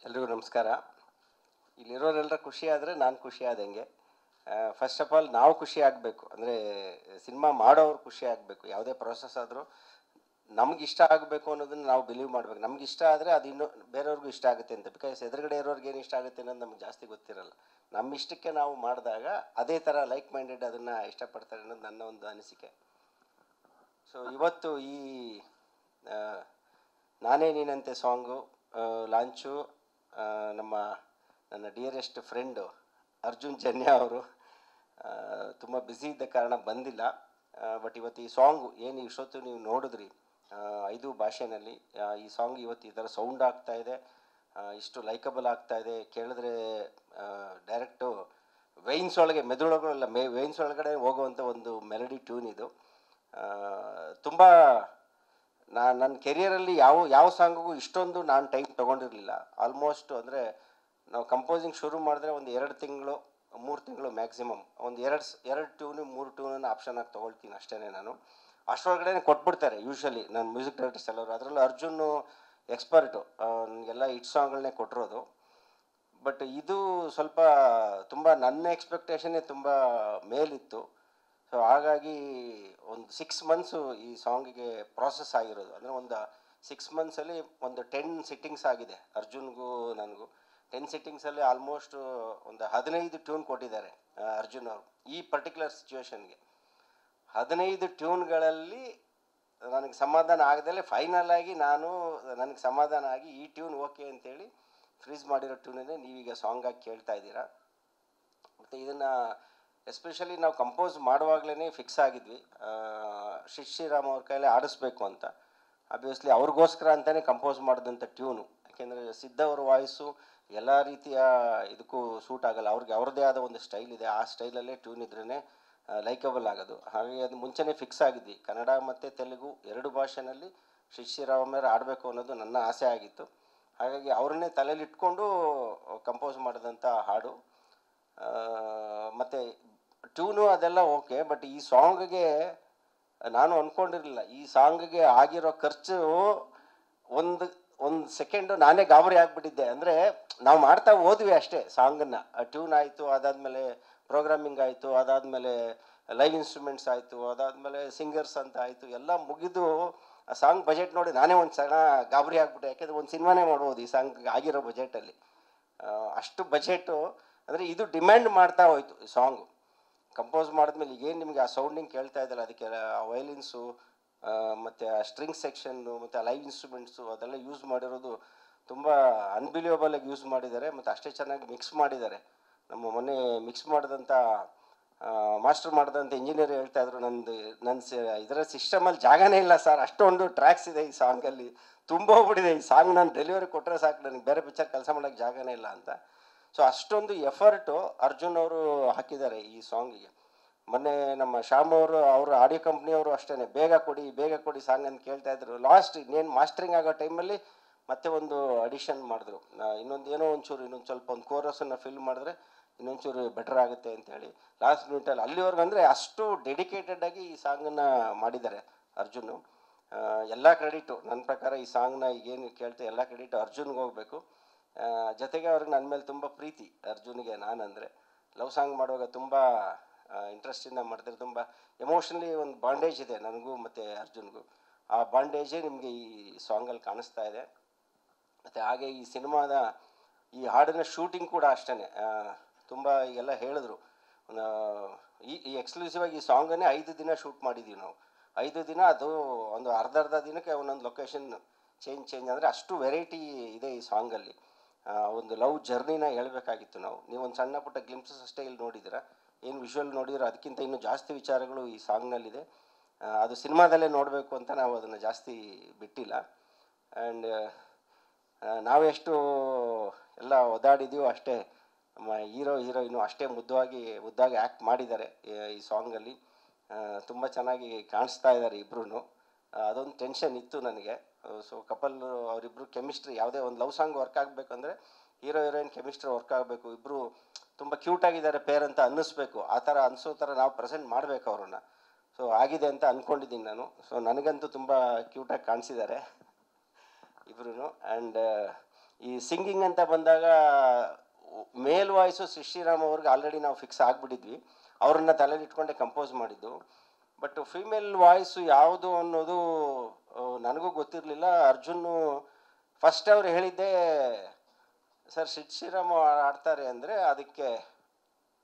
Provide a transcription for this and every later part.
ಎಲ್ರಿಗೂ ನಮಸ್ಕಾರ. ಇಲ್ಲಿರೋರೆಲ್ಲರ ಖುಷಿ ಆದರೆ ನಾನು ಖುಷಿ ಆದಂಗೆ. ಫಸ್ಟ್ ಆಫ್ ಆಲ್ ನಾವು ಖುಷಿ ಆಗಬೇಕು, ಅಂದರೆ ಸಿನಿಮಾ ಮಾಡೋರು ಖುಷಿ ಆಗಬೇಕು. ಯಾವುದೇ ಪ್ರೊಸೆಸ್ ಆದರೂ ನಮ್ಗೆ ಇಷ್ಟ ಆಗಬೇಕು ಅನ್ನೋದನ್ನು ನಾವು ಬಿಲೀವ್ ಮಾಡಬೇಕು. ನಮ್ಗೆ ಇಷ್ಟ ಆದರೆ ಅದು ಇನ್ನೂ ಬೇರೆಯವ್ರಿಗೂ ಇಷ್ಟ ಆಗುತ್ತೆ ಅಂತ. ಬಿಕಾಸ್ ಎದುರುಗಡೆ ಇರೋರಿಗೆ ಏನು ಇಷ್ಟ ಆಗುತ್ತೆ ಅನ್ನೋದು ನಮ್ಗೆ ಜಾಸ್ತಿ ಗೊತ್ತಿರಲ್ಲ. ನಮ್ಮ ಇಷ್ಟಕ್ಕೆ ನಾವು ಮಾಡಿದಾಗ ಅದೇ ಥರ ಲೈಕ್ ಮೈಂಡೆಡ್ ಅದನ್ನು ಇಷ್ಟಪಡ್ತಾರೆ ಅನ್ನೋದು ನನ್ನ ಒಂದು ಅನಿಸಿಕೆ. ಸೊ ಇವತ್ತು ಈ ನಾನೇ ನೀನಂತೆ ಸಾಂಗು ಲಾಂಚು ನನ್ನ ಡಿಯರೆಸ್ಟ್ ಫ್ರೆಂಡು ಅರ್ಜುನ್ ಜನ್ಯ ಅವರು ತುಂಬ ಬ್ಯುಸಿ ಇದ್ದ ಕಾರಣ ಬಂದಿಲ್ಲ. ಬಟ್ ಇವತ್ತು ಈ ಸಾಂಗು ಏನು ಇಷ್ಟೊತ್ತು ನೀವು ನೋಡಿದ್ರಿ 5 ಭಾಷೆಯಲ್ಲಿ, ಈ ಸಾಂಗ್ ಇವತ್ತು ಈ ಥರ ಸೌಂಡ್ ಆಗ್ತಾಯಿದೆ, ಇಷ್ಟು ಲೈಕಬಲ್ ಆಗ್ತಾಯಿದೆ. ಕೇಳಿದ್ರೆ ಡೈರೆಕ್ಟು ವೆಯ್ನ್ಸ್ ಒಳಗೆ ಮೆದುಳೊಳಗಲ್ಲ ವೆಯ್ನ್ಸ್ ಒಳಗಡೆ ಹೋಗುವಂಥ ಒಂದು ಮೆಲಡಿ ಟ್ಯೂನ್ ಇದು. ತುಂಬ ನನ್ನ ಕೆರಿಯರಲ್ಲಿ ಯಾವ ಸಾಂಗಿಗೂ ಇಷ್ಟೊಂದು ನಾನು ಟೈಮ್ ತೊಗೊಂಡಿರಲಿಲ್ಲ. ಆಲ್ಮೋಸ್ಟ್ ಅಂದರೆ ನಾವು ಕಂಪೋಸಿಂಗ್ ಶುರು ಮಾಡಿದ್ರೆ ಒಂದು 2 ತಿಂಗಳು 3 ತಿಂಗಳು ಮ್ಯಾಕ್ಸಿಮಮ್. ಒಂದು ಎರಡು ಟ್ಯೂನು 3 ಟ್ಯೂನನ್ನು ಆಪ್ಷನಾಗಿ ತೊಗೊಳ್ತೀನಿ ಅಷ್ಟೇ ನಾನು. ಅಷ್ಟರೊಳಗಡೆ ಕೊಟ್ಬಿಡ್ತಾರೆ ಯೂಶ್ವಲಿ ನನ್ನ ಮ್ಯೂಸಿಕ್ ಡೈರೆಕ್ಟರ್ಸ್ ಎಲ್ಲರೂ. ಅದರಲ್ಲೂ ಅರ್ಜುನ್ ಎಕ್ಸ್ಪರ್ಟು, ನನಗೆಲ್ಲ ಹಿಟ್ ಸಾಂಗ್ಗಳನ್ನೇ ಕೊಟ್ಟಿರೋದು. ಬಟ್ ಇದು ಸ್ವಲ್ಪ ತುಂಬ ನನ್ನ ಎಕ್ಸ್ಪೆಕ್ಟೇಷನ್ನೇ ತುಂಬ ಮೇಲಿತ್ತು. ಸೊ ಹಾಗಾಗಿ ಒಂದು 6 ಮಂತ್ಸು ಈ ಸಾಂಗಿಗೆ ಪ್ರಾಸೆಸ್ ಆಗಿರೋದು. ಅಂದರೆ ಒಂದು 6 ಮಂತ್ಸಲ್ಲಿ ಒಂದು 10 ಸಿಟ್ಟಿಂಗ್ಸ್ ಆಗಿದೆ ಅರ್ಜುನ್ಗೂ ನನಗೂ. 10 ಸಿಟ್ಟಿಂಗ್ಸಲ್ಲಿ ಆಲ್ಮೋಸ್ಟ್ ಒಂದು 15 ಟ್ಯೂನ್ ಕೊಟ್ಟಿದ್ದಾರೆ ಅರ್ಜುನ್ ಅವರು ಈ ಪರ್ಟಿಕ್ಯುಲರ್ ಸಿಚುವೇಶನ್ಗೆ. 15 ಟ್ಯೂನ್ಗಳಲ್ಲಿ ನನಗೆ ಸಮಾಧಾನ ಆಗದಲ್ಲೇ ಫೈನಲ್ ಆಗಿ ನನಗೆ ಸಮಾಧಾನ ಆಗಿ ಈ ಟ್ಯೂನ್ ಓಕೆ ಅಂತೇಳಿ ಫ್ರೀಸ್ ಮಾಡಿರೋ ಟ್ಯೂನನ್ನೇ ನೀವೀಗ ಸಾಂಗಾಗಿ ಕೇಳ್ತಾ ಇದ್ದೀರಾ. ಮತ್ತು ಇದನ್ನು ಎಸ್ಪೆಷಲಿ ನಾವು ಕಂಪೋಸ್ ಮಾಡುವಾಗಲೇ ಫಿಕ್ಸ್ ಆಗಿದ್ವಿ, ಶ್ರೀರಾಮ್ ಅವ್ರ ಕೈಯಲ್ಲಿ ಆಡಿಸ್ಬೇಕು ಅಂತ. ಆಬ್ವಿಯಸ್ಲಿ ಅವ್ರಿಗೋಸ್ಕರ ಅಂತಲೇ ಕಂಪೋಸ್ ಮಾಡಿದಂಥ ಟ್ಯೂನು. ಯಾಕೆಂದರೆ ಸಿದ್ಧವ್ರ ವಾಯ್ಸು ಎಲ್ಲ ರೀತಿಯ ಇದಕ್ಕೂ ಸೂಟ್ ಆಗಲ್ಲ. ಅವ್ರಿಗೆ ಅವ್ರದ್ದೇ ಆದ ಒಂದು ಸ್ಟೈಲ್ ಇದೆ, ಆ ಸ್ಟೈಲಲ್ಲೇ ಟ್ಯೂನ್ ಇದ್ರೇ ಲೈಕಬಲ್ ಆಗೋದು. ಹಾಗಾಗಿ ಅದು ಮುಂಚೆನೇ ಫಿಕ್ಸ್ ಆಗಿದ್ವಿ. ಕನ್ನಡ ಮತ್ತು ತೆಲುಗು 2 ಭಾಷೆಯಲ್ಲಿ ಶ್ರೀರಾಮರು ಆಡಬೇಕು ಅನ್ನೋದು ನನ್ನ ಆಸೆ ಆಗಿತ್ತು. ಹಾಗಾಗಿ ಅವ್ರನ್ನೇ ತಲೆಯಲ್ಲಿ ಇಟ್ಕೊಂಡು ಕಂಪೋಸ್ ಮಾಡಿದಂಥ ಹಾಡು. ಮತ್ತು ಟ್ಯೂನು ಅದೆಲ್ಲ ಓಕೆ. ಬಟ್ ಈ ಸಾಂಗ್ಗೆ ನಾನು ಅಂದ್ಕೊಂಡಿರಲಿಲ್ಲ, ಈ ಸಾಂಗ್ಗೆ ಆಗಿರೋ ಖರ್ಚು ಒಂದು ಸೆಕೆಂಡು ನಾನೇ ಗಾಬರಿ ಆಗಿಬಿಟ್ಟಿದ್ದೆ. ಅಂದರೆ ನಾವು ಮಾಡ್ತಾ ಹೋದ್ವಿ ಅಷ್ಟೇ ಸಾಂಗನ್ನು. ಟ್ಯೂನ್ ಆಯಿತು, ಅದಾದಮೇಲೆ ಪ್ರೋಗ್ರಾಮಿಂಗ್ ಆಯಿತು, ಅದಾದಮೇಲೆ ಲೈವ್ ಇನ್ಸ್ಟ್ರೂಮೆಂಟ್ಸ್ ಆಯಿತು, ಅದಾದಮೇಲೆ ಸಿಂಗರ್ಸ್ ಅಂತ ಆಯಿತು. ಎಲ್ಲ ಮುಗಿದು ಆ ಸಾಂಗ್ ಬಜೆಟ್ ನೋಡಿ ನಾನೇ ಒಂದು ಸಣ್ಣ ಗಾಬರಿ ಆಗಿಬಿಟ್ಟೆ. ಯಾಕೆಂದರೆ ಒಂದು ಸಿನಿಮಾನೇ ಮಾಡ್ಬೋದು ಈ ಸಾಂಗ್ ಆಗಿರೋ ಬಜೆಟಲ್ಲಿ. ಅಷ್ಟು ಬಜೆಟು. ಅಂದರೆ ಇದು ಡಿಮ್ಯಾಂಡ್ ಮಾಡ್ತಾ ಹೋಯ್ತು ಈ ಸಾಂಗು. ಕಂಪೋಸ್ ಮಾಡಿದ್ಮೇಲೆ ಈಗೇನು ನಿಮಗೆ ಆ ಸೌಂಡಿಂಗ್ ಕೇಳ್ತಾ ಇದ್ದಲ್ಲ, ಅದಕ್ಕೆ ಆ ವಯಲಿನ್ಸು ಮತ್ತು ಆ ಸ್ಟ್ರಿಂಗ್ ಸೆಕ್ಷನ್ನು ಮತ್ತು ಆ ಲೈವ್ ಇನ್ಸ್ಟ್ರೂಮೆಂಟ್ಸು ಅದೆಲ್ಲ ಯೂಸ್ ಮಾಡಿರೋದು ತುಂಬ ಅನ್ಬಿಲಿಯಬಲಾಗಿ ಯೂಸ್ ಮಾಡಿದ್ದಾರೆ. ಮತ್ತು ಅಷ್ಟೇ ಚೆನ್ನಾಗಿ ಮಿಕ್ಸ್ ಮಾಡಿದ್ದಾರೆ. ನಮ್ಮ ಮೊನ್ನೆ ಮಿಕ್ಸ್ ಮಾಡಿದಂಥ ಮಾಸ್ಟರ್ ಮಾಡಿದಂಥ ಇಂಜಿನಿಯರ್ ಹೇಳ್ತಾಯಿದ್ರು, ಇದರ ಸಿಸ್ಟಮಲ್ಲಿ ಜಾಗನೇ ಇಲ್ಲ ಸರ್, ಅಷ್ಟೊಂದು ಟ್ರ್ಯಾಕ್ಸ್ ಇದೆ ಈ ಸಾಂಗಲ್ಲಿ, ತುಂಬ ಹೋಗ್ಬಿಟ್ಟಿದೆ ಈ ಸಾಂಗ್, ನಾನು ಡೆಲಿವರಿ ಕೊಟ್ಟರೆ ಸಾಕು, ನನಗೆ ಬೇರೆ ಪಿಕ್ಚರ್ ಕೆಲಸ ಮಾಡೋಕ್ಕೆ ಜಾಗನೇ ಇಲ್ಲ ಅಂತ. ಸೊ ಅಷ್ಟೊಂದು ಎಫರ್ಟು ಅರ್ಜುನ್ ಅವರು ಹಾಕಿದ್ದಾರೆ ಈ ಸಾಂಗಿಗೆ. ಮೊನ್ನೆ ನಮ್ಮ ಶ್ಯಾಮ್ ಅವರು ಆಡಿಯೋ ಕಂಪ್ನಿಯವರು ಅಷ್ಟೇ ಬೇಗ ಕೊಡಿ ಸಾಂಗ್ ಅಂತ ಕೇಳ್ತಾ ಇದ್ರು. ಲಾಸ್ಟ್ ಇನ್ನೇನು ಮಾಸ್ಟರಿಂಗ್ ಆಗೋ ಟೈಮಲ್ಲಿ ಮತ್ತೆ ಒಂದು ಅಡಿಷನ್ ಮಾಡಿದ್ರು, ಇನ್ನೊಂದು ಸ್ವಲ್ಪ ಒಂದು ಕೋರಸನ್ನು ಫಿಲ್ ಮಾಡಿದ್ರೆ ಇನ್ನೊಂಚೂರು ಬೆಟರ್ ಆಗುತ್ತೆ ಅಂತೇಳಿ ಲಾಸ್ಟ್ ಮಿನಿಟಲ್ಲಿ. ಅಲ್ಲಿವರೆಗೂ ಅಂದರೆ ಅಷ್ಟು ಡೆಡಿಕೇಟೆಡಾಗಿ ಈ ಸಾಂಗನ್ನು ಮಾಡಿದ್ದಾರೆ ಅರ್ಜುನು. ಎಲ್ಲ ಕ್ರೆಡಿಟು ನನ್ನ ಪ್ರಕಾರ ಈ ಸಾಂಗ್ನ ಈಗೇನು ಕೇಳ್ತೆ ಎಲ್ಲ ಕ್ರೆಡಿಟ್ ಅರ್ಜುನ್ಗೆ ಹೋಗಬೇಕು. ಜೊತೆಗೆ ಅವ್ರಿಗೆ ನನ್ನ ಮೇಲೆ ತುಂಬ ಪ್ರೀತಿ ಅರ್ಜುನ್ಗೆ. ನಾನಂದರೆ ಲವ್ ಸಾಂಗ್ ಮಾಡುವಾಗ ತುಂಬ ಇಂಟ್ರೆಸ್ಟಿಂದ ಮಾಡ್ತಾರೆ. ತುಂಬ ಎಮೋಷ್ನಲಿ ಒಂದು ಬಾಂಡೇಜ್ ಇದೆ ನನಗೂ ಮತ್ತು ಅರ್ಜುನ್ಗೂ. ಆ ಬಾಂಡೇಜೇ ನಿಮಗೆ ಈ ಸಾಂಗಲ್ಲಿ ಕಾಣಿಸ್ತಾ ಇದೆ. ಮತ್ತು ಹಾಗೆ ಈ ಸಿನಿಮಾದ ಈ ಹಾಡಿನ ಶೂಟಿಂಗ್ ಕೂಡ ಅಷ್ಟೇ ತುಂಬ ಈಗೆಲ್ಲ ಹೇಳಿದ್ರು. ಈ ಎಕ್ಸ್ಕ್ಲೂಸಿವ್ ಆಗಿ ಈ ಸಾಂಗನ್ನೇ 5 ದಿನ ಶೂಟ್ ಮಾಡಿದ್ದೀವಿ ನಾವು. 5 ದಿನ ಅದು ಒಂದು ಅರ್ಧ ದಿನಕ್ಕೆ ಒಂದೊಂದು ಲೊಕೇಶನ್ ಚೇಂಜ್ ಅಂದರೆ ಅಷ್ಟು ವೆರೈಟಿ ಇದೆ ಈ ಸಾಂಗಲ್ಲಿ. ಒಂದು ಲವ್ ಜರ್ನಿನ ಹೇಳಬೇಕಾಗಿತ್ತು ನಾವು. ನೀವು ಒಂದು ಸಣ್ಣ ಪುಟ್ಟ ಗ್ಲಿಂಪ್ಸಸ್ ಅಷ್ಟೇ ಇಲ್ಲಿ ನೋಡಿದ್ದೀರ, ಏನು ವಿಷುವಲ್ ನೋಡಿದ್ರೆ ಅದಕ್ಕಿಂತ ಇನ್ನೂ ಜಾಸ್ತಿ ವಿಚಾರಗಳು ಈ ಸಾಂಗ್ನಲ್ಲಿದೆ. ಅದು ಸಿನಿಮಾದಲ್ಲೇ ನೋಡಬೇಕು ಅಂತ ನಾವು ಅದನ್ನು ಜಾಸ್ತಿ ಬಿಟ್ಟಿಲ್ಲ. ಆ್ಯಂಡ್ ನಾವೆಷ್ಟು ಎಲ್ಲ ಒದ್ದಾಡಿದ್ದೀವೋ ಅಷ್ಟೇ ನಮ್ಮ ಹೀರೋಯಿನು ಅಷ್ಟೇ ಮುದ್ದಾಗಿ ಆ್ಯಕ್ಟ್ ಮಾಡಿದ್ದಾರೆ ಈ ಸಾಂಗಲ್ಲಿ. ತುಂಬ ಚೆನ್ನಾಗಿ ಕಾಣಿಸ್ತಾ ಇದ್ದಾರೆ ಇಬ್ಬರೂ. ಅದೊಂದು ಟೆನ್ಷನ್ ಇತ್ತು ನನಗೆ. ಸೊ ಅವರಿಬ್ಬರು ಕೆಮಿಸ್ಟ್ರಿ, ಯಾವುದೇ ಒಂದು ಲವ್ ಸಾಂಗ್ ವರ್ಕ್ ಆಗಬೇಕಂದ್ರೆ ಹೀರೋಯಿನ್ ಕೆಮಿಸ್ಟ್ರಿ ವರ್ಕ್ ಆಗಬೇಕು. ಇಬ್ಬರು ತುಂಬ ಕ್ಯೂಟಾಗಿದ್ದಾರೆ ಪೇರ್ ಅಂತ ಅನ್ನಿಸ್ಬೇಕು. ಆ ಥರ ಅನಿಸೋ ಥರ ನಾವು ಪ್ರೆಸೆಂಟ್ ಮಾಡಬೇಕು ಅವ್ರನ್ನ. ಸೊ ಆಗಿದೆ ಅಂತ ಅಂದ್ಕೊಂಡಿದ್ದೀನಿ ನಾನು. ಸೊ ನನಗಂತೂ ತುಂಬ ಕ್ಯೂಟಾಗಿ ಕಾಣಿಸಿದ್ದಾರೆ ಇಬ್ಬರೂ. ಆ್ಯಂಡ್ ಈ ಸಿಂಗಿಂಗ್ ಅಂತ ಬಂದಾಗ ಮೇಲ್ ವಾಯ್ಸು ಶ್ರೀರಾಮ್ ಅವ್ರಿಗೆ ಆಲ್ರೆಡಿ ನಾವು ಫಿಕ್ಸ್ ಆಗಿಬಿಟ್ಟಿದ್ವಿ, ಅವ್ರನ್ನ ತಲೆಯಲ್ಲಿ ಇಟ್ಕೊಂಡೆ ಕಂಪೋಸ್ ಮಾಡಿದ್ದು. ಬಟ್ ಫೀಮೇಲ್ ವಾಯ್ಸು ಯಾವುದು ಅನ್ನೋದು ನನಗೂ ಗೊತ್ತಿರಲಿಲ್ಲ. ಅರ್ಜುನ್ನು ಫಸ್ಟ್ ಅವ್ರು ಹೇಳಿದ್ದೆ, ಸರ್ ಶ್ರೀರಾಮ್ ಆಡ್ತಾರೆ ಅಂದರೆ ಅದಕ್ಕೆ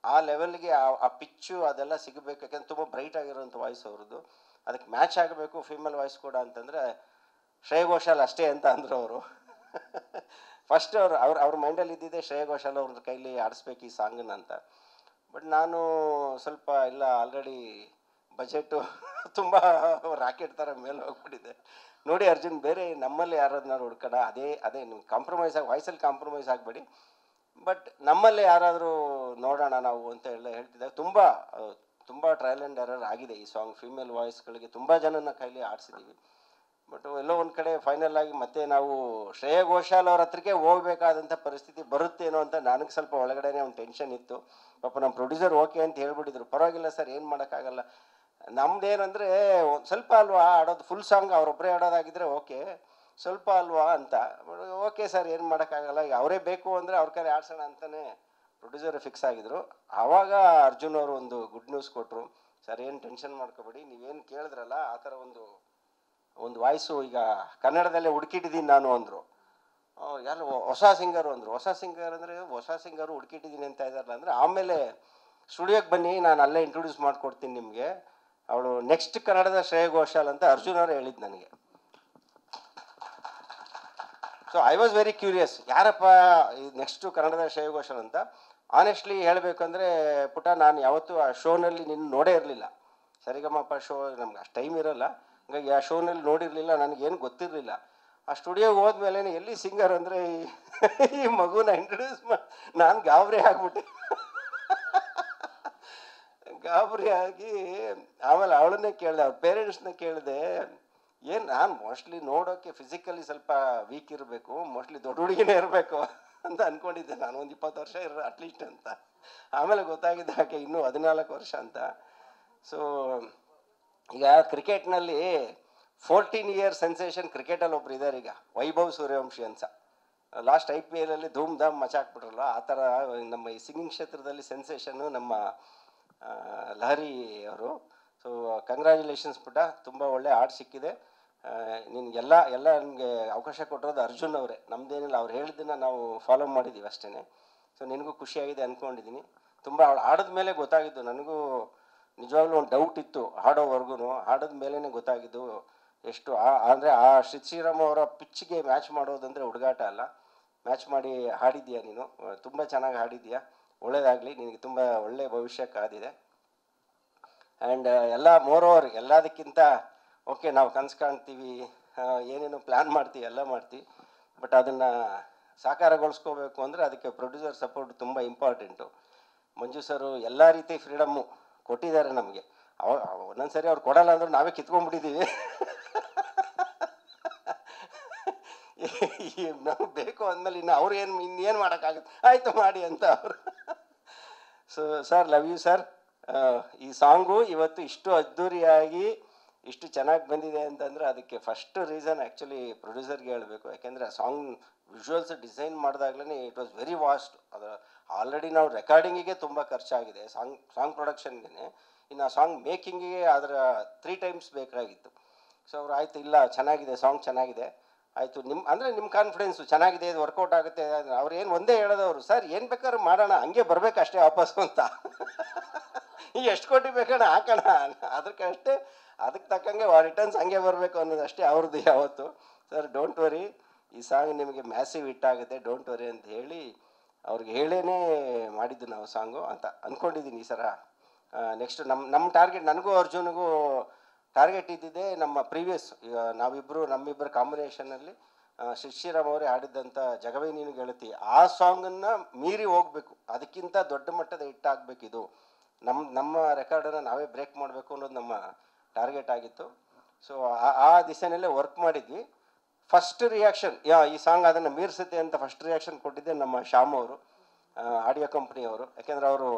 ಆ ಲೆವೆಲ್ಗೆ ಆ ಪಿಚ್ಚು ಅದೆಲ್ಲ ಸಿಗಬೇಕು, ಯಾಕೆಂದ್ರೆ ತುಂಬ ಬ್ರೈಟ್ ಆಗಿರೋಂಥ ವಾಯ್ಸ್ ಅವ್ರದ್ದು, ಅದಕ್ಕೆ ಮ್ಯಾಚ್ ಆಗಬೇಕು ಫೀಮೇಲ್ ವಾಯ್ಸ್ ಕೂಡ ಅಂತಂದರೆ ಶ್ರೇಯಾ ಘೋಷಾಲ್ ಅಷ್ಟೇ ಅಂತ ಅಂದರು ಅವರು. ಫಸ್ಟ್ ಅವ್ರ ಮೈಂಡಲ್ಲಿ ಇದ್ದಿದ್ದೆ ಶ್ರೇಯಾ ಘೋಷಾಲ್ ಅವ್ರ ಕೈಲಿ ಆಡಿಸ್ಬೇಕು ಈ ಸಾಂಗನ್ನ ಅಂತ. ಬಟ್ ನಾನು ಸ್ವಲ್ಪ ಇಲ್ಲ, ಆಲ್ರೆಡಿ ಬಜೆಟು ತುಂಬ ರಾಕೆಟ್ ಥರ ಮೇಲೆ ಹೋಗ್ಬಿಟ್ಟಿದೆ. ನೋಡಿ ಅರ್ಜುನ್, ಬೇರೆ ನಮ್ಮಲ್ಲಿ ಯಾರಾದ್ರೂ ಹುಡ್ಕೋಣ, ಅದೇ ನೀವು ಕಾಂಪ್ರಮೈಸ್ ಆಗಿ ವಾಯ್ಸಲ್ಲಿ ಕಾಂಪ್ರಮೈಸ್ ಆಗಬೇಡಿ, ಬಟ್ ನಮ್ಮಲ್ಲೇ ಯಾರಾದರೂ ನೋಡೋಣ ನಾವು ಅಂತ ಹೇಳ್ತಿದ್ದಾಗ ತುಂಬ ಟ್ರಯಲ್ ಆ್ಯಂಡ್ ಎರರ್ ಆಗಿದೆ ಈ ಸಾಂಗ್. ಫೀಮೇಲ್ ವಾಯ್ಸ್ಗಳಿಗೆ ತುಂಬ ಜನನ ಕೈಲಿ ಆಡಿಸಿದ್ದೀವಿ. ಬಟ್ ಎಲ್ಲೋ ಒಂದು ಕಡೆ ಫೈನಲ್ ಆಗಿ ಮತ್ತೆ ನಾವು ಶ್ರೇಯಾ ಘೋಷಾಲ್ ಅವ್ರ ಹತ್ರಕ್ಕೆ ಹೋಗ್ಬೇಕಾದಂಥ ಪರಿಸ್ಥಿತಿ ಬರುತ್ತೇನೋ ಅಂತ ನನಗೆ ಸ್ವಲ್ಪ ಒಳಗಡೆನೇ ಒಂದು ಟೆನ್ಷನ್ ಇತ್ತು. ಪಾಪ ನಮ್ಮ ಪ್ರೊಡ್ಯೂಸರ್ ಓಕೆ ಅಂತ ಹೇಳ್ಬಿಟ್ಟಿದ್ರು, ಪರವಾಗಿಲ್ಲ ಸರ್ ಏನು ಮಾಡೋಕ್ಕಾಗಲ್ಲ, ನಮ್ದೇನಂದರೆ ಸ್ವಲ್ಪ ಅಲ್ವಾ ಆಡೋದು, ಫುಲ್ ಸಾಂಗ್ ಅವರೊಬ್ಬರೇ ಆಡೋದಾಗಿದ್ದರೆ ಓಕೆ, ಸ್ವಲ್ಪ ಅಲ್ವಾ ಅಂತ. ಓಕೆ ಸರ್ ಏನು ಮಾಡೋಕ್ಕಾಗಲ್ಲ, ಈಗ ಅವರೇ ಬೇಕು ಅಂದರೆ ಅವ್ರ ಕಡೆ ಆಡ್ಸೋಣ ಅಂತಲೇ ಪ್ರೊಡ್ಯೂಸರ್ ಫಿಕ್ಸ್ ಆಗಿದ್ರು. ಆವಾಗ ಅರ್ಜುನ್ ಅವರು ಒಂದು ಗುಡ್ ನ್ಯೂಸ್ ಕೊಟ್ಟರು, ಸರ್ ಏನು ಟೆನ್ಷನ್ ಮಾಡ್ಕೋಬೇಡಿ, ನೀವೇನು ಕೇಳಿದ್ರಲ್ಲ ಆ ಥರ ಒಂದು ವಾಯ್ಸು ಈಗ ಕನ್ನಡದಲ್ಲೇ ಹುಡುಕಿಟ್ಟಿದ್ದೀನಿ ನಾನು ಅಂದರು. ಯಾರು ಹೊಸ ಸಿಂಗರು ಅಂದರು. ಹೊಸ ಸಿಂಗರ್ ಅಂದರೆ ಹೊಸ ಸಿಂಗರು ಹುಡುಕಿಟ್ಟಿದ್ದೀನಿ ಅಂತ ಇದ್ದಾರಲ್ಲ ಅಂದರೆ, ಆಮೇಲೆ ಸ್ಟುಡಿಯೋಕ್ಕೆ ಬನ್ನಿ ನಾನು ಅಲ್ಲೇ ಇಂಟ್ರೊಡ್ಯೂಸ್ ಮಾಡಿಕೊಡ್ತೀನಿ ನಿಮಗೆ, ಅವಳು ನೆಕ್ಸ್ಟ್ ಕನ್ನಡದ ಶ್ರೇಯಾ ಘೋಷಾಲ್ ಅಂತ ಅರ್ಜುನ್ ಅವರು ಹೇಳಿದ್ದು ನನಗೆ. So I was very curious, ಯಾರಪ್ಪ ನೆಕ್ಸ್ಟು ಕನ್ನಡದ ಶ್ರೇಯಾ ಘೋಷಾಲ್ ಅಂತ. ಆನೆಸ್ಟ್ಲಿ ಹೇಳಬೇಕಂದ್ರೆ ಪುಟ, ನಾನು ಯಾವತ್ತೂ ಆ ಶೋನಲ್ಲಿ ನಿನ್ನ ನೋಡೇ ಇರಲಿಲ್ಲ. ಸರಿಗಮಪ ಶೋ ನಮ್ಗೆ ಅಷ್ಟು ಟೈಮ್ ಇರೋಲ್ಲ, ಹಾಗಾಗಿ ಆ ಶೋನಲ್ಲಿ ನೋಡಿರಲಿಲ್ಲ, ನನಗೇನು ಗೊತ್ತಿರಲಿಲ್ಲ. ಆ ಸ್ಟುಡಿಯೋಗೆ ಹೋದ್ಮೇಲೆ ಎಲ್ಲಿ ಸಿಂಗರ್ ಅಂದರೆ ಈ ಮಗುನ ಇಂಟ್ರೊಡ್ಯೂಸ್ ಮಾಡಿ ನಾನು ಗಾಬರಿ ಆಗ್ಬಿಟ್ಟೆ. ಗಾಬರಿ ಆಗಿ ಆಮೇಲೆ ಅವಳನ್ನೇ ಕೇಳಿದೆ, ಅವ್ರ ಪೇರೆಂಟ್ಸ್ನ ಕೇಳಿದೆ, ಏನು ನಾನು ಮೋಸ್ಟ್ಲಿ ನೋಡೋಕ್ಕೆ ಫಿಸಿಕಲಿ ಸ್ವಲ್ಪ ವೀಕ್ ಇರಬೇಕು, ಮೋಸ್ಟ್ಲಿ ದೊಡ್ಡ ಹುಡುಗಿನೇ ಇರಬೇಕು ಅಂತ ಅಂದ್ಕೊಂಡಿದ್ದೆ ನಾನು, ಒಂದು 20 ವರ್ಷ ಅಟ್ಲೀಸ್ಟ್ ಅಂತ. ಆಮೇಲೆ ಗೊತ್ತಾಗಿದ್ದ ಆಕೆ ಇನ್ನೂ 14 ವರ್ಷ ಅಂತ. ಸೊ ಈಗ ಕ್ರಿಕೆಟ್ನಲ್ಲಿ 14 ಇಯರ್ ಸೆನ್ಸೇಷನ್ ಕ್ರಿಕೆಟಲ್ಲಿ ಒಬ್ರು ಇದ್ದಾರೆ ಈಗ, ವೈಭವ್ ಸೂರ್ಯವಂಶಿ ಅಂತ. ಲಾಸ್ಟ್ IPL ಅಲ್ಲಿ ಧೂಮ್ ಧಾಮ್ ಮಚಾಕ್ಬಿಟ್ರಲ್ಲ, ಆ ಥರ ನಮ್ಮ ಈ ಸಿಂಗಿಂಗ್ ಕ್ಷೇತ್ರದಲ್ಲಿ ಸೆನ್ಸೇಷನ್ನು ನಮ್ಮ ಲಹರಿ ಅವರು. ಸೊ ಕಂಗ್ರ್ಯಾಚುಲೇಷನ್ಸ್ ಪುಟ, ತುಂಬ ಒಳ್ಳೆ ಹಾಡು ಸಿಕ್ಕಿದೆ ನಿನಗೆಲ್ಲ. ನಿಮಗೆ ಅವಕಾಶ ಕೊಟ್ಟಿರೋದು ಅರ್ಜುನ್ ಅವರೇ, ನಮ್ಮದೇನಿಲ್ಲ, ಅವ್ರು ಹೇಳಿದ್ದನ್ನು ನಾವು ಫಾಲೋ ಮಾಡಿದ್ದೀವಿ ಅಷ್ಟೇ. ಸೊ ನಿನಗೂ ಖುಷಿಯಾಗಿದೆ ಅಂದ್ಕೊಂಡಿದ್ದೀನಿ. ತುಂಬ ಅವಳು ಆಡಿದ ಮೇಲೆ ಗೊತ್ತಾಗಿದ್ದು, ನನಗೂ ನಿಜವಾಗ್ಲೂ ಒಂದು ಡೌಟ್ ಇತ್ತು ಹಾಡೋವರೆಗೂ, ಹಾಡಿದ ಮೇಲೇ ಗೊತ್ತಾಗಿದ್ದು ಎಷ್ಟು ಅಂದರೆ ಆ ಶ್ರೀರಾಮ್ ಅವರ ಪಿಚ್ಗೆ ಮ್ಯಾಚ್ ಮಾಡೋದಂದರೆ ಹುಡುಗಾಟ ಅಲ್ಲ. ಮ್ಯಾಚ್ ಮಾಡಿ ಹಾಡಿದ್ದೀಯಾ ನೀನು, ತುಂಬ ಚೆನ್ನಾಗಿ ಹಾಡಿದ್ದೀಯಾ, ಒಳ್ಳೇದಾಗಲಿ ನಿನಗೆ, ತುಂಬ ಒಳ್ಳೆ ಭವಿಷ್ಯ ಕಾದಿದೆ. ಆ್ಯಂಡ್ ಎಲ್ಲ ಮೋರೋವರ್ ಎಲ್ಲದಕ್ಕಿಂತ ಓಕೆ, ನಾವು ಕನಸು ಕಾಣ್ತೀವಿ, ಏನೇನು ಪ್ಲ್ಯಾನ್ ಮಾಡ್ತೀವಿ, ಎಲ್ಲ ಮಾಡ್ತೀವಿ, ಬಟ್ ಅದನ್ನು ಸಾಕಾರಗೊಳಿಸ್ಕೋಬೇಕು ಅಂದರೆ ಅದಕ್ಕೆ ಪ್ರೊಡ್ಯೂಸರ್ ಸಪೋರ್ಟ್ ತುಂಬ ಇಂಪಾರ್ಟೆಂಟು. ಮಂಜು ಸರು ಎಲ್ಲ ರೀತಿ ಫ್ರೀಡಮ್ಮು ಕೊಟ್ಟಿದ್ದಾರೆ ನಮಗೆ. ಒಂದೊಂದು ಸರಿ ಅವ್ರು ಕೊಡಲ್ಲ ಅಂದ್ರೆ ನಾವೇ ಕಿತ್ಕೊಂಡ್ಬಿಟ್ಟಿದ್ದೀವಿ. ನಾವು ಬೇಕು ಅಂದಮೇಲೆ ಇನ್ನು ಅವ್ರು ಇನ್ನೇನು ಮಾಡೋಕ್ಕಾಗುತ್ತೆ, ಆಯಿತು ಮಾಡಿ ಅಂತ ಅವರು. So sir, love you sir. ಈ ಸಾಂಗು ಇವತ್ತು ಇಷ್ಟು ಅದ್ಧೂರಿಯಾಗಿ ಇಷ್ಟು ಚೆನ್ನಾಗಿ ಬಂದಿದೆ ಅಂತಂದರೆ ಅದಕ್ಕೆ ಫಸ್ಟ್ ರೀಸನ್ ಆ್ಯಕ್ಚುಲಿ ಪ್ರೊಡ್ಯೂಸರ್ಗೆ ಹೇಳಬೇಕು. ಯಾಕೆಂದರೆ ಆ ಸಾಂಗ್ ವಿಜುವಲ್ಸ್ ಡಿಸೈನ್ ಮಾಡಿದಾಗಲೇ ಇಟ್ ವಾಸ್ ವೆರಿ ವಾಸ್ಟ್. ಅದು ಆಲ್ರೆಡಿ ನಾವು ರೆಕಾರ್ಡಿಂಗಿಗೆ ತುಂಬ ಖರ್ಚಾಗಿದೆ, ಸಾಂಗ್ ಪ್ರೊಡಕ್ಷನ್ಗೆ, ಇನ್ನು ಆ ಸಾಂಗ್ ಮೇಕಿಂಗಿಗೆ ಅದರ 3 times ಬೇಕಾಗಿತ್ತು. ಸೊ ಅವ್ರು ಆಯಿತು, ಇಲ್ಲ ಚೆನ್ನಾಗಿದೆ, ಸಾಂಗ್ ಚೆನ್ನಾಗಿದೆ, ಆಯಿತು ನಿಮ್ಮ ಕಾನ್ಫಿಡೆನ್ಸು ಚೆನ್ನಾಗಿದೆ, ಇದು ವರ್ಕೌಟ್ ಆಗುತ್ತೆ. ಅವ್ರು ಏನು ಒಂದೇ ಹೇಳೋದವರು, ಸರ್ ಏನು ಬೇಕಾದ್ರೂ ಮಾಡೋಣ, ಹಂಗೆ ಬರಬೇಕು ಅಷ್ಟೇ ವಾಪಸ್ಸು ಅಂತ. ಈಗ ಎಷ್ಟು ಕೋಟಿ ಬೇಕಣ್ಣ ಹಾಕೋಣ, ಅದಕ್ಕಷ್ಟೇ, ಅದಕ್ಕೆ ತಕ್ಕಂಗೆ ರಿಟರ್ನ್ಸ್ ಹಂಗೆ ಬರಬೇಕು ಅನ್ನೋದಷ್ಟೇ ಅವ್ರದ್ದು ಯಾವತ್ತು. ಸರ್ ಡೋಂಟ್ ವರಿ, ಈ ಸಾಂಗ್ ನಿಮಗೆ ಮ್ಯಾಸಿವ್ ಹಿಟ್ ಆಗುತ್ತೆ, ಡೋಂಟ್ ವರಿ ಅಂತ ಹೇಳಿ ಅವ್ರಿಗೆ ಹೇಳೇ ಮಾಡಿದ್ದು ನಾವು ಸಾಂಗು ಅಂತ ಅಂದ್ಕೊಂಡಿದ್ದೀನಿ ಈ ಸರ. ನೆಕ್ಸ್ಟ್ ನಮ್ಮ ಟಾರ್ಗೆಟ್, ನನಗೂ ಅರ್ಜುನ್ಗೂ ಟಾರ್ಗೆಟ್ ಇದ್ದಿದ್ದೆ ನಮ್ಮ ಪ್ರೀವಿಯಸ್, ಈಗ ನಮ್ಮಿಬ್ಬರ ಕಾಂಬಿನೇಷನಲ್ಲಿ ಶ್ರೀರಾಮ್ ಅವರೇ ಆಡಿದ್ದಂಥ ಜಗವೇ ನೀನು ಗೆಳತಿ, ಆ ಸಾಂಗನ್ನು ಮೀರಿ ಹೋಗಬೇಕು, ಅದಕ್ಕಿಂತ ದೊಡ್ಡ ಮಟ್ಟದ ಹಿಟ್ ಆಗಬೇಕಿದು, ನಮ್ಮ ರೆಕಾರ್ಡನ್ನು ನಾವೇ ಬ್ರೇಕ್ ಮಾಡಬೇಕು ಅನ್ನೋದು ನಮ್ಮ ಟಾರ್ಗೆಟ್ ಆಗಿತ್ತು. ಸೊ ಆ ದಿಸೆಯಲ್ಲೇ ವರ್ಕ್ ಮಾಡಿದ್ವಿ. ಫಸ್ಟ್ ರಿಯಾಕ್ಷನ್ ಈ ಸಾಂಗ್ ಅದನ್ನು ಮೀರಿಸುತ್ತೆ ಅಂತ ಫಸ್ಟ್ ರಿಯಾಕ್ಷನ್ ಕೊಟ್ಟಿದ್ದೆ ನಮ್ಮ ಶ್ಯಾಮ್ ಅವರು, ಆಡಿಯೋ ಕಂಪ್ನಿಯವರು. ಯಾಕೆಂದರೆ ಅವರು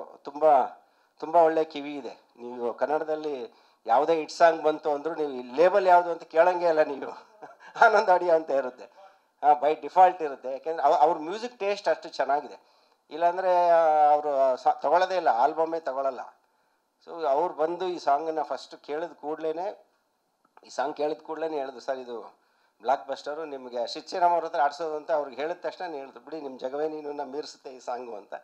ತುಂಬ ಒಳ್ಳೆ ಕಿವಿ ಇದೆ. ನೀವು ಕನ್ನಡದಲ್ಲಿ ಯಾವುದೇ ಹಿಟ್ ಸಾಂಗ್ ಬಂತು ಅಂದರೂ ನೀವು ಲೇಬಲ್ ಯಾವುದು ಅಂತ ಕೇಳಂಗೆ ಇಲ್ಲ, ನೀವು ಆನಂದ್ ಆಡಿಯೋ ಅಂತ ಇರುತ್ತೆ. ಹಾಂ, ಬೈ ಡಿಫಾಲ್ಟ್ ಇರುತ್ತೆ. ಯಾಕೆಂದರೆ ಅವ್ರ ಮ್ಯೂಸಿಕ್ ಟೇಸ್ಟ್ ಅಷ್ಟು ಚೆನ್ನಾಗಿದೆ. ಇಲ್ಲಾಂದರೆ ಅವರು ತಗೊಳ್ಳೋದೇ ಇಲ್ಲ, ಆಲ್ಬಮ್ಮೇ ತಗೊಳ್ಳಲ್ಲ. ಸೊ ಅವ್ರು ಬಂದು ಈ ಸಾಂಗನ್ನು ಫಸ್ಟ್ ಕೇಳಿದ ಕೂಡಲೇ, ಈ ಸಾಂಗ್ ಕೇಳಿದ ಕೂಡಲೇ ಹೇಳಿದ್ರು, ಸರ್ ಇದು ಬ್ಲಾಕ್ ಬಸ್ಟರು, ನಿಮಗೆ ಶಿಕ್ಷೆರಾಮ್ ಅವ್ರ ಹತ್ರ ಆಡಿಸೋದು ಅಂತ ಅವ್ರಿಗೆ ಹೇಳಿದ ತಕ್ಷಣ ಹೇಳಿದ್ರು, ಬಿಡಿ ನಿಮ್ಮ ಜಗವೇ ನೀನು ಮೀರಿಸುತ್ತೆ ಈ ಸಾಂಗು ಅಂತ.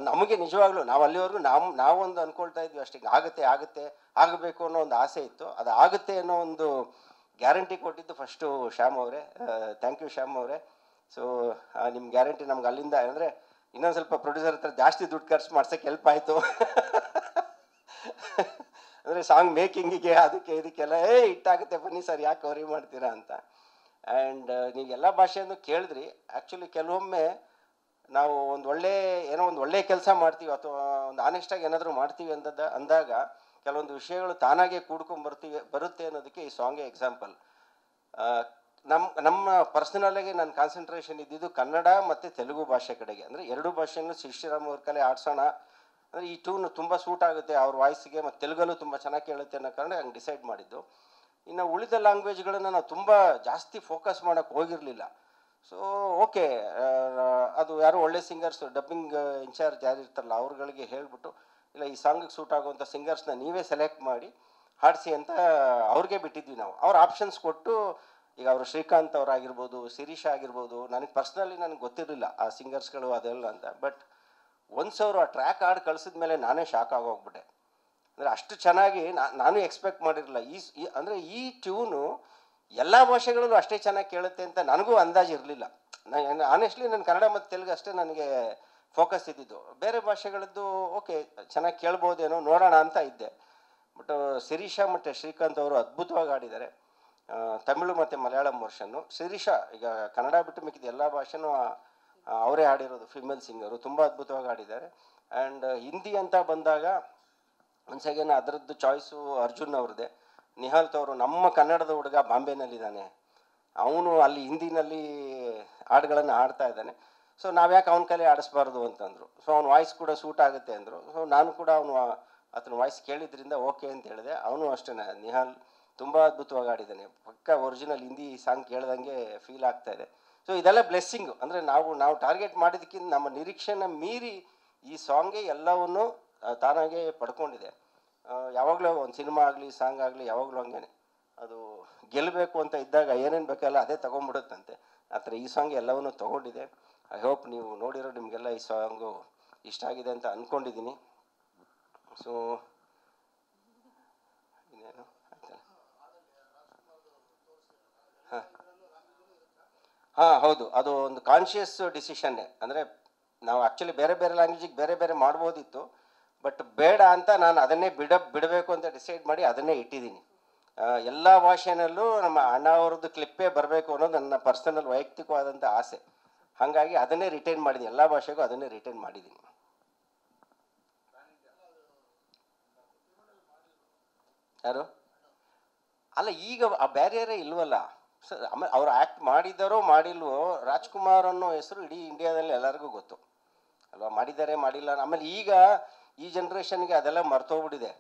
ನಮಗೆ ನಿಜವಾಗ್ಲೂ ನಾವು ಅಲ್ಲಿವರೆಗೂ ನಾವೊಂದು ಅಂದ್ಕೊಳ್ತಾ ಇದ್ವಿ ಅಷ್ಟೇ, ಆಗುತ್ತೆ ಆಗಬೇಕು ಅನ್ನೋ ಒಂದು ಆಸೆ ಇತ್ತು. ಅದು ಆಗುತ್ತೆ ಅನ್ನೋ ಒಂದು ಗ್ಯಾರಂಟಿ ಕೊಟ್ಟಿದ್ದು ಫಸ್ಟು ಶ್ಯಾಮ್ ಅವರೇ. ಥ್ಯಾಂಕ್ ಯು ಶ್ಯಾಮ್ ಅವರೇ. ಸೊ ನಿಮ್ಮ ಗ್ಯಾರಂಟಿ ನಮ್ಗೆ ಅಲ್ಲಿಂದ ಅಂದರೆ ಇನ್ನೊಂದು ಸ್ವಲ್ಪ ಪ್ರೊಡ್ಯೂಸರ್ ಹತ್ರ ಜಾಸ್ತಿ ದುಡ್ಡು ಖರ್ಚು ಮಾಡ್ಸೋಕ್ಕೆ ಹೆಲ್ಪ್ ಆಯಿತು. ಅಂದರೆ ಸಾಂಗ್ ಮೇಕಿಂಗಿಗೆ ಅದಕ್ಕೆ ಇದಕ್ಕೆಲ್ಲ ಇಟ್ಟಾಗುತ್ತೆ, ಬನ್ನಿ ಸರ್ ಯಾಕೆ ವರಿ ಮಾಡ್ತೀರಾ ಅಂತ. ಆ್ಯಂಡ್ ನೀವು ಎಲ್ಲ ಭಾಷೆಯನ್ನು ಕೇಳಿದ್ರಿ. ಆ್ಯಕ್ಚುಲಿ ಕೆಲವೊಮ್ಮೆ ನಾವು ಒಂದು ಒಳ್ಳೆ ಕೆಲಸ ಮಾಡ್ತೀವಿ ಅಥವಾ ಒಂದು ಆನೆಸ್ಟಾಗಿ ಏನಾದರೂ ಮಾಡ್ತೀವಿ ಅಂದಾಗ ಕೆಲವೊಂದು ವಿಷಯಗಳು ತಾನಾಗೆ ಬರುತ್ತೆ ಅನ್ನೋದಕ್ಕೆ ಈ ಸಾಂಗೇ ಎಕ್ಸಾಂಪಲ್. ನಮ್ಮ ಪರ್ಸನಲಾಗಿ ನನ್ನ ಕಾನ್ಸಂಟ್ರೇಷನ್ ಇದ್ದಿದ್ದು ಕನ್ನಡ ಮತ್ತು ತೆಲುಗು ಭಾಷೆ ಕಡೆಗೆ. ಅಂದರೆ ಎರಡೂ ಭಾಷೆಯನ್ನು ಶಿವಶ್ರೀರಾಮ್ ಅವ್ರ ಕಲೆ ಆಡಿಸೋಣ, ಅಂದರೆ ಈ ಟ್ಯೂನ್ ತುಂಬ ಸೂಟ್ ಆಗುತ್ತೆ ಅವ್ರ ವಾಯ್ಸ್ಗೆ, ಮತ್ತು ತೆಲುಗಲ್ಲೂ ತುಂಬ ಚೆನ್ನಾಗಿ ಕೇಳುತ್ತೆ ಅನ್ನೋ ಕಾರಣ ಹಂಗೆ ಡಿಸೈಡ್ ಮಾಡಿದ್ದು. ಇನ್ನು ಉಳಿದ ಲ್ಯಾಂಗ್ವೇಜ್ಗಳನ್ನು ನಾವು ತುಂಬ ಜಾಸ್ತಿ ಫೋಕಸ್ ಮಾಡೋಕ್ಕೆ ಹೋಗಿರಲಿಲ್ಲ. ಸೊ ಓಕೆ, ಅದು ಯಾರೋ ಒಳ್ಳೆ ಸಿಂಗರ್ಸ್ ಡಬ್ಬಿಂಗ್ ಇನ್ಚಾರ್ಜ್ ಯಾರು ಇರ್ತಾರಲ್ಲ ಅವ್ರುಗಳಿಗೆ ಹೇಳಿಬಿಟ್ಟು, ಇಲ್ಲ ಈ ಸಾಂಗಿಗೆ ಸೂಟ್ ಆಗುವಂಥ ಸಿಂಗರ್ಸ್ನ ನೀವೇ ಸೆಲೆಕ್ಟ್ ಮಾಡಿ ಹಾಡಿಸಿ ಅಂತ ಅವ್ರಿಗೆ ಬಿಟ್ಟಿದ್ವಿ ನಾವು. ಅವ್ರ ಆಪ್ಷನ್ಸ್ ಕೊಟ್ಟು, ಈಗ ಅವರು ಶ್ರೀಕಾಂತ್ ಅವರಾಗಿರ್ಬೋದು, ಶಿರೀಷ್ ಆಗಿರ್ಬೋದು, ನನಗೆ ನನಗೆ ಗೊತ್ತಿರಲಿಲ್ಲ ಆ ಸಿಂಗರ್ಸ್ಗಳು ಅದೆಲ್ಲ ಅಂತ. ಬಟ್ ಒನ್ಸ್ ಅವರು ಆ ಟ್ರ್ಯಾಕ್ ಹಾಡು ಕಳಿಸಿದ ಮೇಲೆ ನಾನೇ ಶಾಕ್ ಆಗೋಗ್ಬಿಟ್ಟೆ. ಅಂದರೆ ಅಷ್ಟು ಚೆನ್ನಾಗಿ ನಾನು ಎಕ್ಸ್ಪೆಕ್ಟ್ ಮಾಡಿರಲಿಲ್ಲ. ಅಂದರೆ ಈ ಟ್ಯೂನು ಎಲ್ಲ ಭಾಷೆಗಳಲ್ಲೂ ಅಷ್ಟೇ ಚೆನ್ನಾಗಿ ಕೇಳುತ್ತೆ ಅಂತ ನನಗೂ ಅಂದಾಜು ಇರಲಿಲ್ಲ. ಆನೆಸ್ಟ್ಲಿ ನನ್ನ ಕನ್ನಡ ಮತ್ತು ತೆಲುಗು ಅಷ್ಟೇ ನನಗೆ ಫೋಕಸ್ ಇದ್ದಿದ್ದು. ಬೇರೆ ಭಾಷೆಗಳದ್ದು ಓಕೆ ಚೆನ್ನಾಗಿ ಕೇಳ್ಬೋದೇನೋ ನೋಡೋಣ ಅಂತ ಇದ್ದೆ. ಬಟ್ ಶಿರೀಷಾ ಮತ್ತು ಶ್ರೀಕಾಂತ್ ಅವರು ಅದ್ಭುತವಾಗಿ ಆಡಿದ್ದಾರೆ. ತಮಿಳು ಮತ್ತು ಮಲಯಾಳಂ ವರ್ಷನ್ನು. ಶಿರೀಷಾ ಈಗ ಕನ್ನಡ ಬಿಟ್ಟು ಮಿಕ್ಕಿದ ಎಲ್ಲ ಭಾಷೆನೂ ಅವರೇ ಆಡಿರೋದು, ಫಿಮೇಲ್ ಸಿಂಗರು, ತುಂಬ ಅದ್ಭುತವಾಗಿ ಆಡಿದ್ದಾರೆ. ಆ್ಯಂಡ್ ಹಿಂದಿ ಅಂತ ಬಂದಾಗ ಒನ್ಸ್ ಅಗೇನ್ ಅದರದ್ದು ಚಾಯ್ಸು ಅರ್ಜುನ್ ಅವ್ರದ್ದೇ. ನಿಹಾಲ್ತ್ ಅವರು ನಮ್ಮ ಕನ್ನಡದ ಹುಡುಗ ಬಾಂಬೆನಲ್ಲಿದ್ದಾನೆ, ಅವನು ಅಲ್ಲಿ ಹಿಂದಿನಲ್ಲಿ ಹಾಡುಗಳನ್ನು ಆಡ್ತಾ ಇದ್ದಾನೆ. ಸೊ ನಾವ್ಯಾಕೆ ಅವನ ಕಲೆ ಆಡಿಸ್ಬಾರ್ದು ಅಂತಂದರು. ಸೊ ಅವ್ನ ವಾಯ್ಸ್ ಕೂಡ ಸೂಟ್ ಆಗುತ್ತೆ ಅಂದರು. ಸೊ ನಾನು ಕೂಡ ಆತನ ವಾಯ್ಸ್ ಕೇಳಿದ್ರಿಂದ ಓಕೆ ಅಂತ ಹೇಳಿದೆ. ಅವನು ಅಷ್ಟೇ, ನಿಹಾಲ್ ತುಂಬ ಅದ್ಭುತವಾಗಿ ಆಡಿದ್ದಾನೆ. ಪಕ್ಕ ಒರಿಜಿನಲ್ ಹಿಂದಿ ಸಾಂಗ್ ಕೇಳ್ದಂಗೆ ಫೀಲ್ ಆಗ್ತಾ ಇದೆ. ಸೊ ಇದೆಲ್ಲ ಬ್ಲೆಸ್ಸಿಂಗು. ಅಂದರೆ ನಾವು ಟಾರ್ಗೆಟ್ ಮಾಡಿದ್ದಕ್ಕಿಂತ ನಮ್ಮ ನಿರೀಕ್ಷೆನ ಮೀರಿ ಈ ಸಾಂಗೇ ಎಲ್ಲವನ್ನೂ ತಾನಾಗೆ ಪಡ್ಕೊಂಡಿದೆ. ಯಾವಾಗಲೂ ಒಂದು ಸಿನಿಮಾ ಆಗಲಿ ಸಾಂಗ್ ಆಗಲಿ ಯಾವಾಗಲೂ ಹಂಗೇನೆ, ಅದು ಗೆಲ್ಲಬೇಕು ಅಂತ ಇದ್ದಾಗ ಏನೇನು ಬೇಕಲ್ಲ ಅದೇ ತೊಗೊಂಡ್ಬಿಡುತ್ತಂತೆ. ಆ ಥರ ಈ ಸಾಂಗ್ ಎಲ್ಲವನ್ನೂ ತೊಗೊಂಡಿದೆ. ಐ ಹೋಪ್ ನೀವು ನೋಡಿರೋ ನಿಮಗೆಲ್ಲ ಈ ಸಾಂಗು ಇಷ್ಟ ಆಗಿದೆ ಅಂತ ಅಂದ್ಕೊಂಡಿದ್ದೀನಿ. ಸೊ ಇನ್ನೇನು ಆಯ್ತಲ್ಲ. ಹಾಂ ಹೌದು, ಅದು ಒಂದು ಕಾನ್ಷಿಯಸ್ ಡಿಸಿಷನ್ನೇ. ಅಂದರೆ ನಾವು ಆ್ಯಕ್ಚುಲಿ ಬೇರೆ ಬೇರೆ ಲ್ಯಾಂಗ್ವೇಜಿಗೆ ಬೇರೆ ಬೇರೆ ಮಾಡ್ಬೋದಿತ್ತು. ಬಟ್ ಬೇಡ ಅಂತ ನಾನು ಅದನ್ನೇ ಬಿಡಬೇಕು ಅಂತ ಡಿಸೈಡ್ ಮಾಡಿ ಅದನ್ನೇ ಇಟ್ಟಿದ್ದೀನಿ. ಎಲ್ಲ ಭಾಷೆನಲ್ಲೂ ನಮ್ಮ ಅಣ್ಣ ಅವ್ರದ್ದು ಕ್ಲಿಪ್ಪೇ ಬರಬೇಕು ಅನ್ನೋದು ನನ್ನ ಪರ್ಸನಲ್ ವೈಯಕ್ತಿಕವಾದಂಥ ಆಸೆ. ಹಾಗಾಗಿ ಅದನ್ನೇ ರಿಟೈನ್ ಮಾಡಿದ್ದೀನಿ, ಎಲ್ಲ ಭಾಷೆಗೂ ಅದನ್ನೇ ರಿಟೈನ್ ಮಾಡಿದ್ದೀನಿ. ಯಾರು ಅಲ್ಲ, ಈಗ ಆ ಬ್ಯಾರಿಯರೇ ಇಲ್ವಲ್ಲ ಸರ್. ಆಮೇಲೆ ಅವ್ರು ಆ್ಯಕ್ಟ್ ಮಾಡಿದ್ದಾರೋ ಮಾಡಿಲ್ವೋ, ರಾಜ್ಕುಮಾರ್ ಅನ್ನೋ ಹೆಸರು ಇಡೀ ಇಂಡಿಯಾದಲ್ಲಿ ಎಲ್ಲರಿಗೂ ಗೊತ್ತು ಅಲ್ವಾ. ಮಾಡಿದ್ದಾರೆ ಮಾಡಿಲ್ಲ. ಆಮೇಲೆ ಈಗ ಈ ಜನ್ರೇಷನ್ಗೆ ಅದೆಲ್ಲ ಮರ್ತೋಗ್ಬಿಟ್ಟಿದೆ.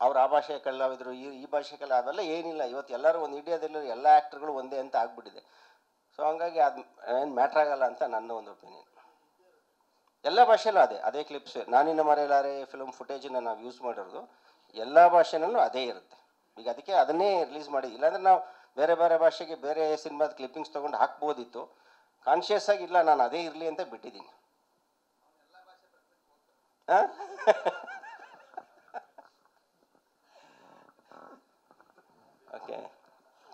ಅವ್ರು ಆ ಭಾಷೆ ಕಲಾವಿದರು, ಈ ಭಾಷೆ ಕಲ ಅವೆಲ್ಲ ಏನಿಲ್ಲ. ಇವತ್ತು ಎಲ್ಲರೂ ಒಂದು ಇಂಡಿಯಾದಲ್ಲಿ ಎಲ್ಲ ಆ್ಯಕ್ಟ್ರುಗಳು ಒಂದೇ ಅಂತ ಆಗ್ಬಿಟ್ಟಿದೆ. ಸೊ ಹಂಗಾಗಿ ಅದು ಏನು ಮ್ಯಾಟ್ರ್ ಆಗಲ್ಲ ಅಂತ ನನ್ನ ಒಂದು ಒಪಿನಿಯನ್. ಎಲ್ಲ ಭಾಷೆಯಲ್ಲೂ ಅದೇ ಕ್ಲಿಪ್ಸ್. ನಾನಿನ್ನ ಮರೆಯಲಾರೆ ಫಿಲ್ಮ್ ಫುಟೇಜನ್ನ ನಾವು ಯೂಸ್ ಮಾಡಿರೋದು ಎಲ್ಲ ಭಾಷೆನಲ್ಲೂ ಅದೇ ಇರುತ್ತೆ. ಈಗ ಅದಕ್ಕೆ ಅದನ್ನೇ ರಿಲೀಸ್ ಮಾಡಿ. ಇಲ್ಲಾಂದರೆ ನಾವು ಬೇರೆ ಬೇರೆ ಭಾಷೆಗೆ ಬೇರೆ ಸಿನಿಮಾದ ಕ್ಲಿಪ್ಪಿಂಗ್ಸ್ ತೊಗೊಂಡು ಹಾಕ್ಬೋದಿತ್ತು. ಕಾನ್ಷಿಯಸ್ ಆಗಿ ಇಲ್ಲ, ನಾನು ಅದೇ ಇರಲಿ ಅಂತ ಬಿಟ್ಟಿದ್ದೀನಿ. ಹಾಂ ಓಕೆ,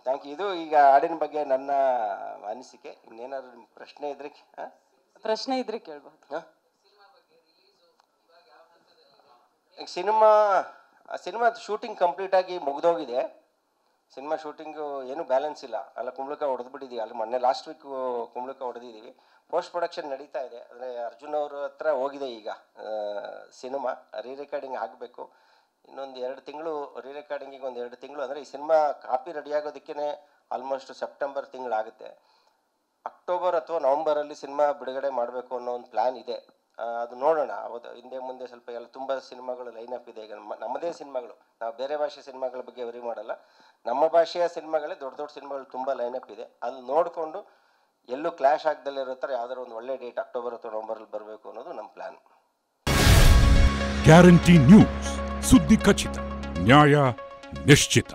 ಥ್ಯಾಂಕ್ ಯು. ಇದು ಈಗ ಹಾಡಿನ ಬಗ್ಗೆ ನನ್ನ ಅನಿಸಿಕೆ. ಇನ್ನೇನಾದ್ರು ನಿಮ್ಮ ಪ್ರಶ್ನೆ ಇದ್ರೆ ಕೇಳ್ಬೋದು. ಹಾಂ, ಈಗ ಸಿನಿಮಾ ಶೂಟಿಂಗ್ ಕಂಪ್ಲೀಟಾಗಿ ಮುಗಿದೋಗಿದೆ. ಸಿನಿಮಾ ಶೂಟಿಂಗು ಏನೂ ಬ್ಯಾಲೆನ್ಸ್ ಇಲ್ಲ. ಅಲ್ಲ ಕುಂಬಳಕ ಹೊಡೆದ್ಬಿಟ್ಟಿದ್ದೀವಿ. ಅಲ್ಲಿ ಮೊನ್ನೆ ಲಾಸ್ಟ್ ವೀಕ್ ಕುಂಬಳಕ ಹೊಡೆದಿದ್ದೀವಿ. ಪೋಸ್ಟ್ ಪ್ರೊಡಕ್ಷನ್ ನಡೀತಾ ಇದೆ. ಅಂದರೆ ಅರ್ಜುನ್ ಅವ್ರ ಹತ್ರ ಹೋಗಿದೆ ಈಗ ಸಿನಿಮಾ. ರೆಕಾರ್ಡಿಂಗ್ ಆಗಬೇಕು. ಇನ್ನೊಂದು 2 ತಿಂಗಳು ರೆಕಾರ್ಡಿಂಗಿಗೆ, ಒಂದು 2 ತಿಂಗಳು. ಅಂದರೆ ಈ ಸಿನಿಮಾ ಕಾಪಿ ರೆಡಿ ಆಗೋದಕ್ಕೇ ಆಲ್ಮೋಸ್ಟ್ ಸೆಪ್ಟೆಂಬರ್ ತಿಂಗಳಾಗುತ್ತೆ. ಅಕ್ಟೋಬರ್ ಅಥವಾ ನವಂಬರಲ್ಲಿ ಸಿನಿಮಾ ಬಿಡುಗಡೆ ಮಾಡಬೇಕು ಅನ್ನೋ ಒಂದು ಪ್ಲ್ಯಾನ್ ಇದೆ. ಅದು ನೋಡೋಣ. ಅವತ್ತು ಹಿಂದೆ ಮುಂದೆ ಸ್ವಲ್ಪ ಎಲ್ಲ ತುಂಬ ಸಿನಿಮಾಗಳು ಲೈನಪ್ ಇದೆ. ಈಗ ನಮ್ಮದೇ ಸಿನಿಮಾಗಳು, ನಾವು ಬೇರೆ ಭಾಷೆ ಸಿನಿಮಾಗಳ ಬಗ್ಗೆ ವರಿ ಮಾಡಲ್ಲ. ನಮ್ಮ ಭಾಷೆಯ ಸಿನಿಮಾಗಳೇ ದೊಡ್ಡ ಸಿನಿಮಾಗಳು ತುಂಬ ಲೈನಪ್ ಇದೆ. ಅಲ್ಲಿ ನೋಡಿಕೊಂಡು ಎಲ್ಲೂ ಕ್ಲಾಶ್ ಆಗದಲ್ಲೇ ಇರೋ ಥರ ಯಾವ್ದಾದ್ರು ಒಂದು ಒಳ್ಳೆ ಡೇಟ್ ಅಕ್ಟೋಬರ್ ಅಥವಾ ನವಂಬರಲ್ಲಿ ಬರಬೇಕು ಅನ್ನೋದು ನಮ್ಮ ಪ್ಲ್ಯಾನ್. ಗ್ಯಾರಂಟಿ ನ್ಯೂಸ್, ಸುದ್ದಿ ಖಚಿತ, ನ್ಯಾಯ ನಿಶ್ಚಿತ.